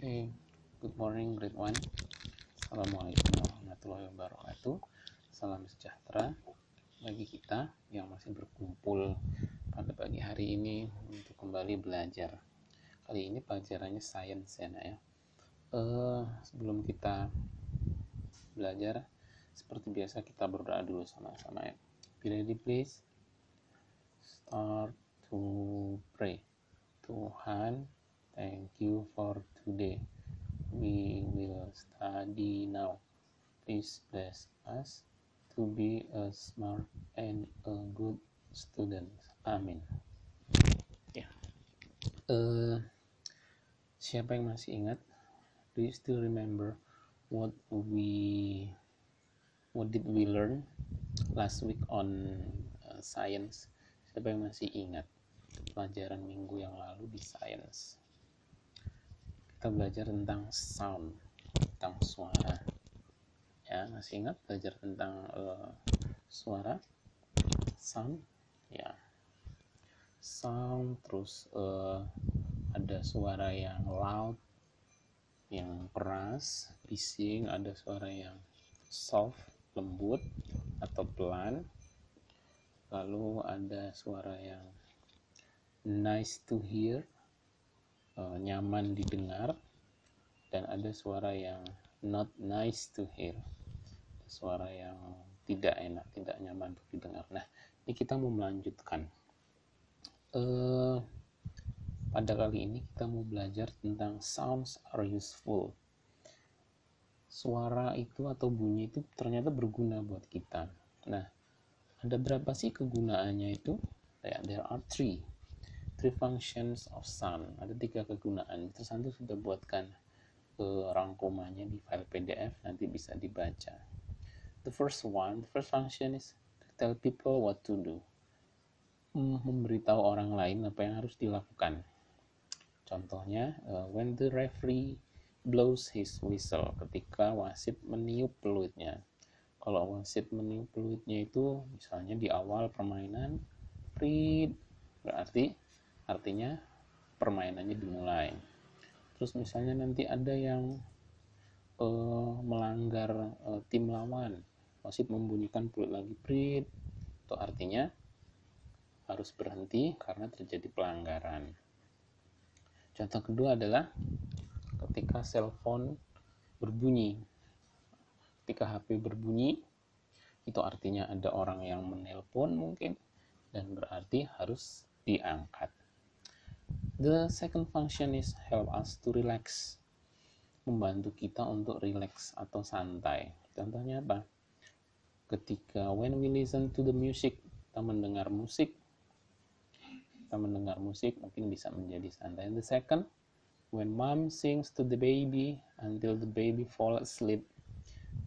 Hey, good morning grade 1. Assalamualaikum warahmatullahi wabarakatuh. Salam sejahtera bagi kita yang masih berkumpul pada pagi hari ini untuk kembali belajar. Kali ini pelajarannya sains ya, Nak ya. Sebelum kita belajar, seperti biasa kita berdoa dulu sama-sama ya. Be ready please. Start to pray. Tuhan, thank you for today. We will study now. Please bless us to be a smart and a good student. Amin. Ya. Siapa yang masih ingat? Do you still remember what did we learn last week on science? Siapa yang masih ingat pelajaran minggu yang lalu di science? Kita belajar tentang sound, tentang suara. Ya, masih ingat belajar tentang suara, sound, ya, sound. Terus ada suara yang loud, yang keras, bising. Ada suara yang soft, lembut atau pelan. Lalu ada suara yang nice to hear, nyaman didengar. Dan ada suara yang not nice to hear, suara yang tidak enak, tidak nyaman untuk didengar. Nah, ini kita mau melanjutkan. Pada kali ini kita mau belajar tentang sounds are useful. Suara itu atau bunyi itu ternyata berguna buat kita. Nah, ada berapa sih kegunaannya itu? There are three functions of sound. Ada 3 kegunaan. Terus Anda sudah buatkan rangkumannya di file PDF, nanti bisa dibaca. The first function is to tell people what to do. Memberitahu orang lain apa yang harus dilakukan. Contohnya, when the referee blows his whistle, ketika wasit meniup peluitnya. Kalau wasit meniup peluitnya itu misalnya di awal permainan, berarti artinya permainannya dimulai. Terus misalnya nanti ada yang melanggar tim lawan, wasit membunyikan peluit lagi, itu artinya harus berhenti karena terjadi pelanggaran. Contoh kedua adalah ketika cellphone berbunyi. Ketika HP berbunyi, itu artinya ada orang yang menelpon mungkin, dan berarti harus diangkat. The second function is help us to relax. Membantu kita untuk relax atau santai. Contohnya apa? Ketika when we listen to the music, kita mendengar musik mungkin bisa menjadi santai. And the second, when mom sings to the baby until the baby fall asleep.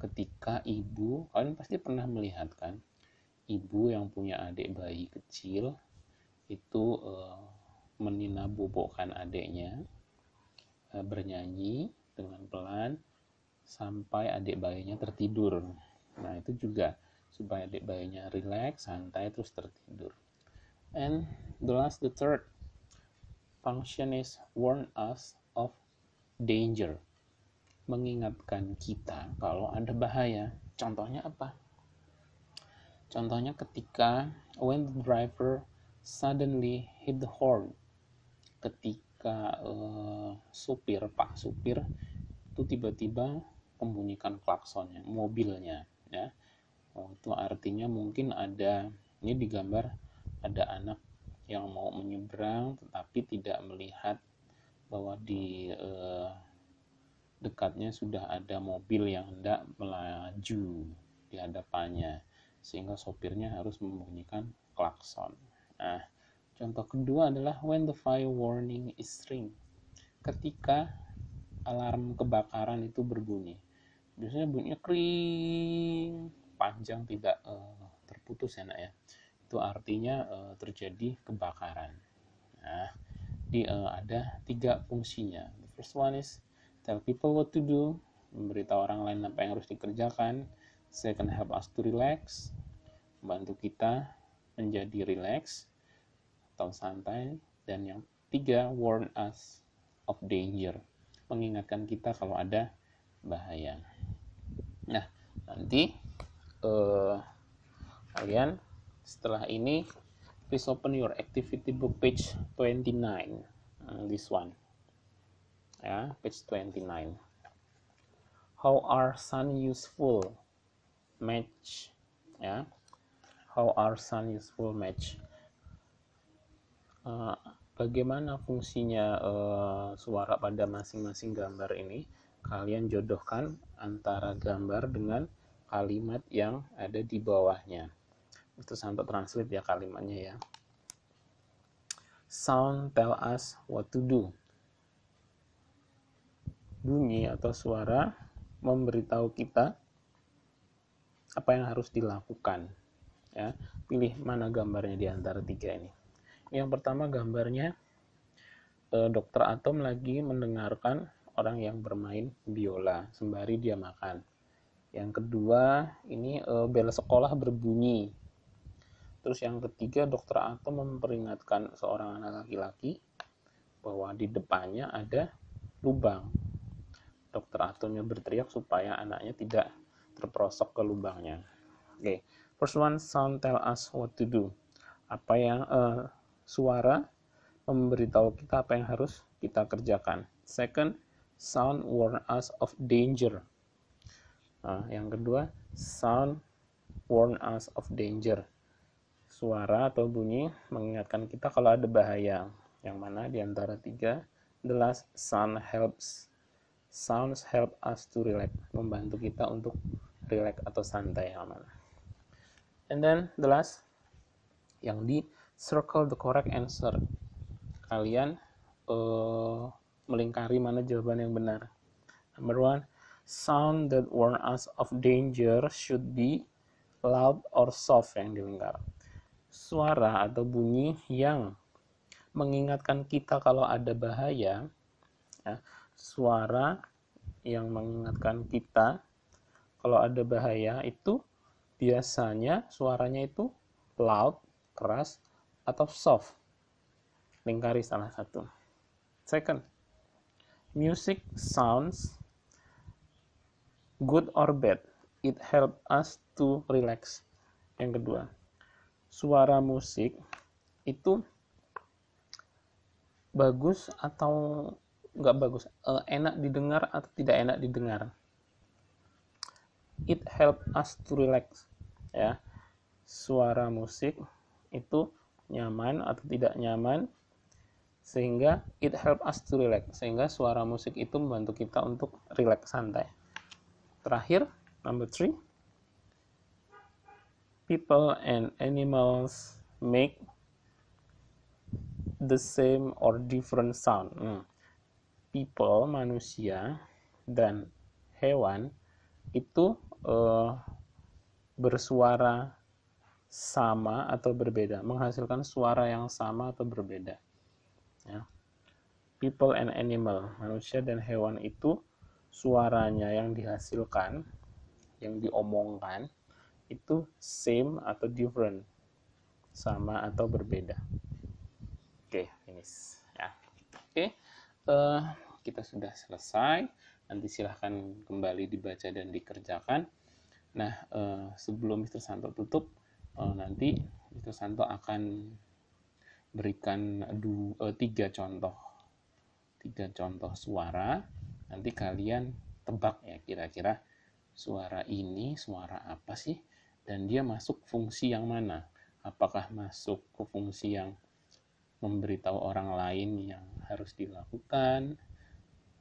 Ketika ibu, kalian pasti pernah melihat kan, ibu yang punya adik bayi kecil itu menina bobokkan adiknya, bernyanyi dengan pelan sampai adik bayinya tertidur. Nah, itu juga supaya adik bayinya relax, santai, terus tertidur. And the third function is warn us of danger. Mengingatkan kita kalau ada bahaya. Contohnya apa? Contohnya ketika when the driver suddenly hit the horn. Ketika Pak supir itu tiba-tiba membunyikan klaksonnya, mobilnya, ya. Itu artinya mungkin ada, ini digambar ada anak yang mau menyeberang tetapi tidak melihat bahwa di dekatnya sudah ada mobil yang hendak melaju di hadapannya, sehingga sopirnya harus membunyikan klakson. Nah, contoh kedua adalah when the fire warning is ring. Ketika alarm kebakaran itu berbunyi, biasanya bunyinya kring, panjang, tidak terputus ya, Nak ya. Itu artinya terjadi kebakaran. Nah, ada 3 fungsinya. The first one is tell people what to do, memberitahu orang lain apa yang harus dikerjakan. Second, help us to relax, membantu kita menjadi relax atau santai. Dan yang 3, warn us of danger, mengingatkan kita kalau ada bahaya. Nah, nanti kalian setelah ini please open your activity book page 29, this one ya, page 29. How are sun useful match ya, how are sun useful match, bagaimana fungsinya suara pada masing-masing gambar ini. Kalian jodohkan antara gambar dengan kalimat yang ada di bawahnya. Itu sampai translate ya kalimatnya ya. Sound tell us what to do. Bunyi atau suara memberitahu kita apa yang harus dilakukan. Ya, pilih mana gambarnya di antara tiga ini. Yang pertama gambarnya Dokter Atom lagi mendengarkan orang yang bermain biola sembari dia makan. Yang kedua ini bel sekolah berbunyi. Terus yang ketiga Dokter Atom memperingatkan seorang anak laki-laki bahwa di depannya ada lubang. Dokter Atomnya berteriak supaya anaknya tidak terperosok ke lubangnya. Oke, first one, sound tell us what to do. Apa yang suara memberitahu kita apa yang harus kita kerjakan. Second, sound warn us of danger. Nah, yang kedua, sound warn us of danger. Suara atau bunyi mengingatkan kita kalau ada bahaya. Yang mana di antara tiga? The last, sound helps. Sounds help us to relax, membantu kita untuk relax atau santai aman. And then the last, yang di circle the correct answer. Kalian melingkari mana jawaban yang benar. Number one, sound that warn us of danger should be loud or soft, yang dilingkar. Suara atau bunyi yang mengingatkan kita kalau ada bahaya, ya, suara yang mengingatkan kita kalau ada bahaya itu biasanya suaranya itu loud, keras, atau soft. Lingkari salah satu. Second, music sounds good or bad. It helps us to relax. Yang kedua, suara musik itu bagus atau nggak bagus, enak didengar atau tidak enak didengar. It help us to relax, ya. Suara musik itu nyaman atau tidak nyaman, sehingga it help us to relax, sehingga suara musik itu membantu kita untuk relax, santai. Terakhir, number 3, people and animals make the same or different sound. People, manusia, dan hewan itu bersuara sama atau berbeda, menghasilkan suara yang sama atau berbeda. Ya. People and animal, manusia dan hewan itu suaranya yang dihasilkan, yang diomongkan, itu same atau different, sama atau berbeda. Oke, finish. Ya. Oke. Kita sudah selesai. Nanti silahkan kembali dibaca dan dikerjakan. Nah, sebelum Mr. Santo tutup, nanti Mr. Santo akan berikan 3 contoh suara. Nanti kalian tebak ya, kira-kira suara ini suara apa sih, dan dia masuk fungsi yang mana. Apakah masuk ke fungsi yang memberitahu orang lain yang harus dilakukan,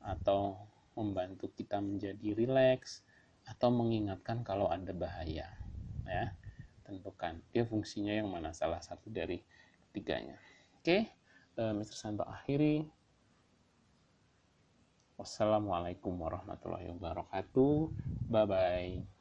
atau membantu kita menjadi rileks, atau mengingatkan kalau ada bahaya. Ya, tentukan dia fungsinya yang mana, salah satu dari ketiganya. Oke, Mr. Santo akhiri. Wassalamualaikum warahmatullahi wabarakatuh. Bye bye.